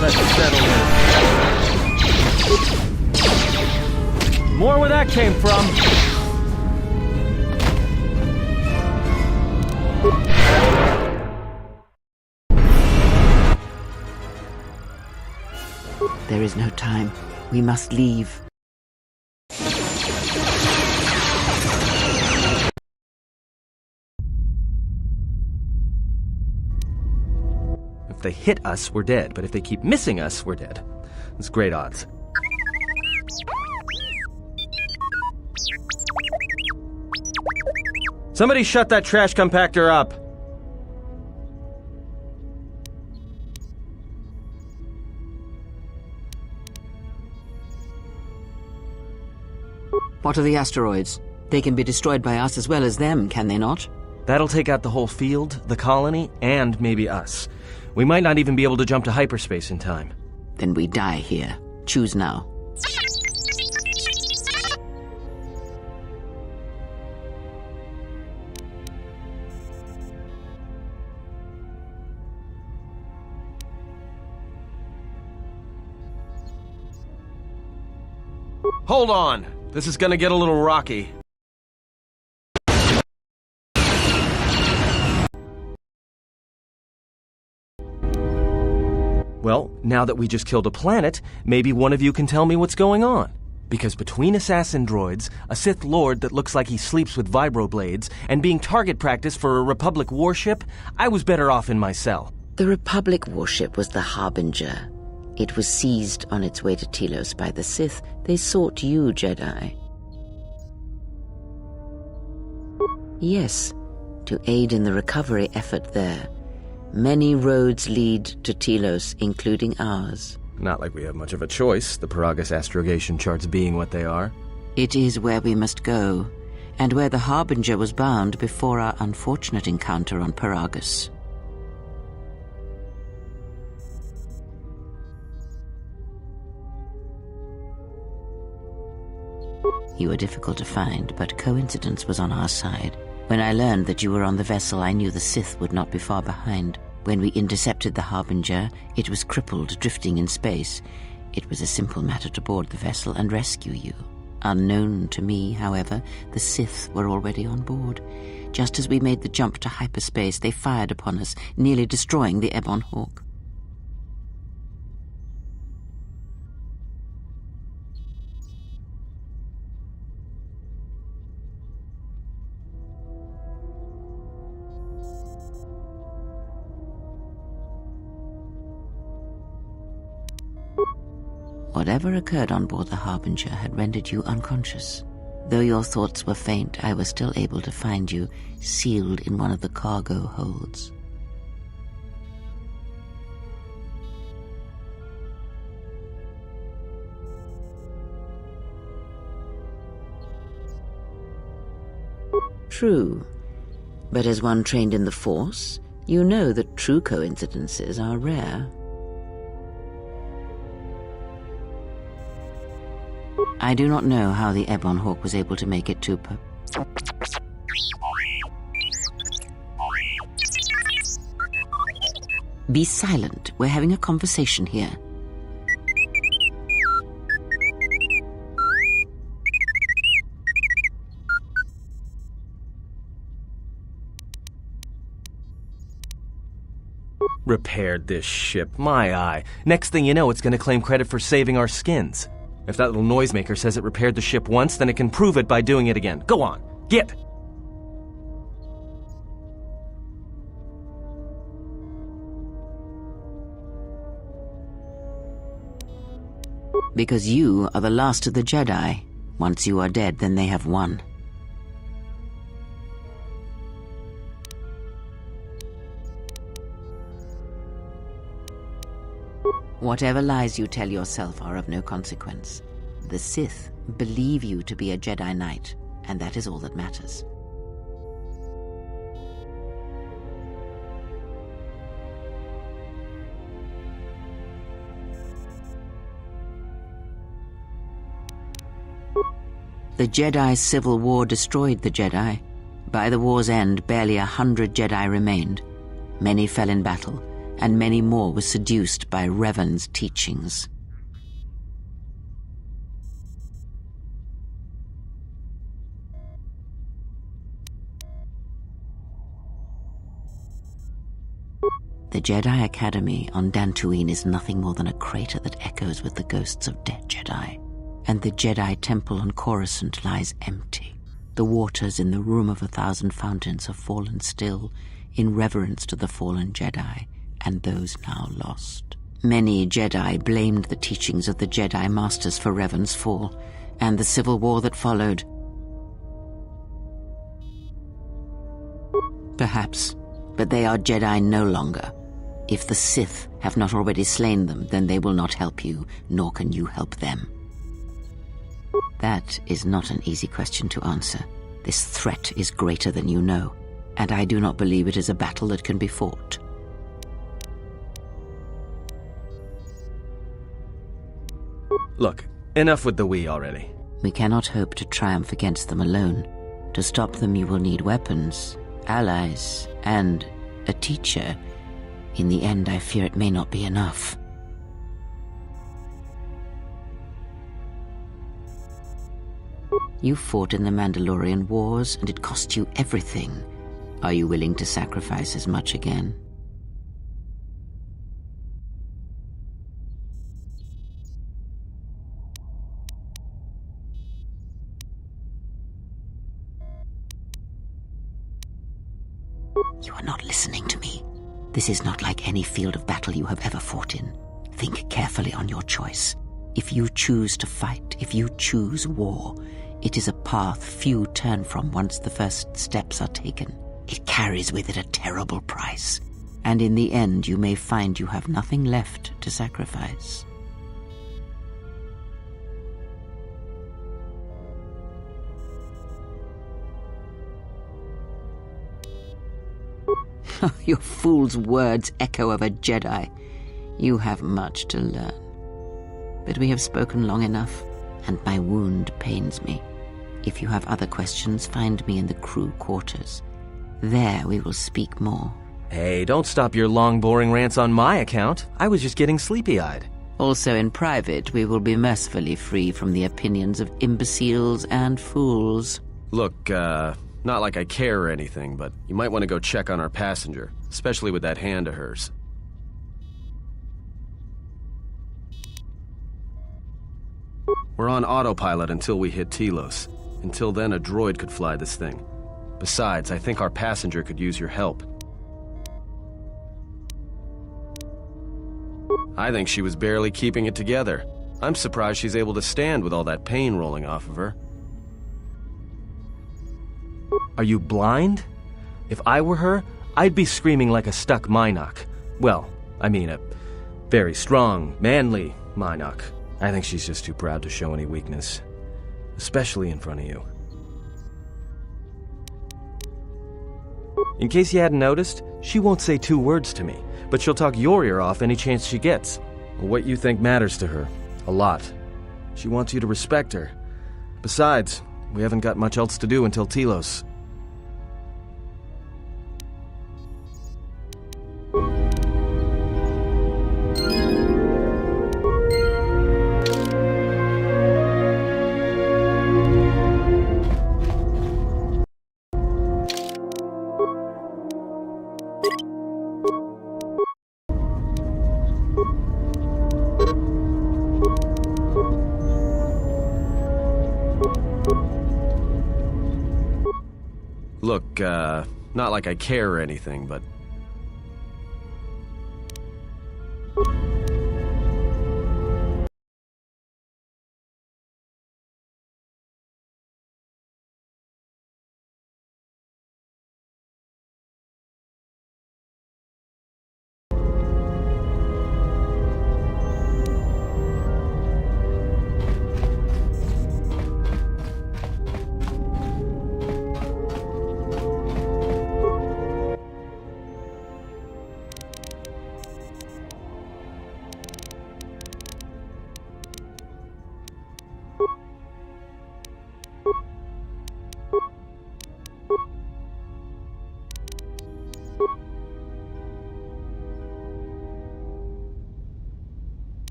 Let's settle in. More where that came from. There is no time. We must leave. If they hit us, we're dead. But if they keep missing us, we're dead. It's great odds. Somebody shut that trash compactor up. What are the asteroids? They can be destroyed by us as well as them, can they not? That'll take out the whole field, the colony, and maybe us. We might not even be able to jump to hyperspace in time. Then we die here. Choose now. Hold on! This is gonna get a little rocky. Well, now that we just killed a planet, maybe one of you can tell me what's going on. Because between assassin droids, a Sith Lord that looks like he sleeps with vibroblades, and being target practice for a Republic warship, I was better off in my cell. The Republic warship was the Harbinger. It was seized on its way to Telos by the Sith. They sought you, Jedi. Yes, to aid in the recovery effort there. Many roads lead to Telos, including ours. Not like we have much of a choice, the Paragus astrogation charts being what they are. It is where we must go, and where the Harbinger was bound before our unfortunate encounter on Paragus. You were difficult to find, but coincidence was on our side. When I learned that you were on the vessel, I knew the Sith would not be far behind. When we intercepted the Harbinger, it was crippled, drifting in space. It was a simple matter to board the vessel and rescue you. Unknown to me, however, the Sith were already on board. Just as we made the jump to hyperspace, they fired upon us, nearly destroying the Ebon Hawk. Whatever occurred on board the Harbinger had rendered you unconscious. Though your thoughts were faint, I was still able to find you, sealed in one of the cargo holds. True, but as one trained in the Force, you know that true coincidences are rare. I do not know how the Ebon Hawk was able to make it to Be silent. We're having a conversation here. Repaired this ship, my eye. Next thing you know, it's going to claim credit for saving our skins. If that little noisemaker says it repaired the ship once, then it can prove it by doing it again. Go on, get! Because you are the last of the Jedi. Once you are dead, then they have won. Whatever lies you tell yourself are of no consequence. The Sith believe you to be a Jedi Knight, and that is all that matters. The Jedi Civil War destroyed the Jedi. By the war's end, barely 100 Jedi remained. Many fell in battle, and many more were seduced by Revan's teachings. The Jedi Academy on Dantooine is nothing more than a crater that echoes with the ghosts of dead Jedi. And the Jedi Temple on Coruscant lies empty. The waters in the Room of 1,000 Fountains have fallen still in reverence to the fallen Jedi and those now lost. Many Jedi blamed the teachings of the Jedi Masters for Revan's fall and the civil war that followed. Perhaps, but they are Jedi no longer. If the Sith have not already slain them, then they will not help you, nor can you help them. That is not an easy question to answer. This threat is greater than you know, and I do not believe it is a battle that can be fought. Look, enough with the we already. We cannot hope to triumph against them alone. To stop them, you will need weapons, allies, and a teacher. In the end, I fear it may not be enough. You fought in the Mandalorian Wars, and it cost you everything. Are you willing to sacrifice as much again? You are not listening to me. This is not like any field of battle you have ever fought in. Think carefully on your choice. If you choose to fight, if you choose war, it is a path few turn from once the first steps are taken. It carries with it a terrible price, and in the end you may find you have nothing left to sacrifice. Your fool's words echo of a Jedi. You have much to learn. But we have spoken long enough, and my wound pains me. If you have other questions, find me in the crew quarters. There we will speak more. Hey, don't stop your long, boring rants on my account. I was just getting sleepy-eyed. Also in private, we will be mercifully free from the opinions of imbeciles and fools. Look, not like I care or anything, but you might want to go check on our passenger, especially with that hand of hers. We're on autopilot until we hit Telos. Until then, a droid could fly this thing. Besides, I think our passenger could use your help. I think she was barely keeping it together. I'm surprised she's able to stand with all that pain rolling off of her. Are you blind? If I were her, I'd be screaming like a stuck Mynock. Well, I mean a very strong, manly Mynock. I think she's just too proud to show any weakness. Especially in front of you. In case you hadn't noticed, she won't say 2 words to me, but she'll talk your ear off any chance she gets. What you think matters to her. A lot. She wants you to respect her. Besides, we haven't got much else to do until Telos. Look, not like I care or anything, but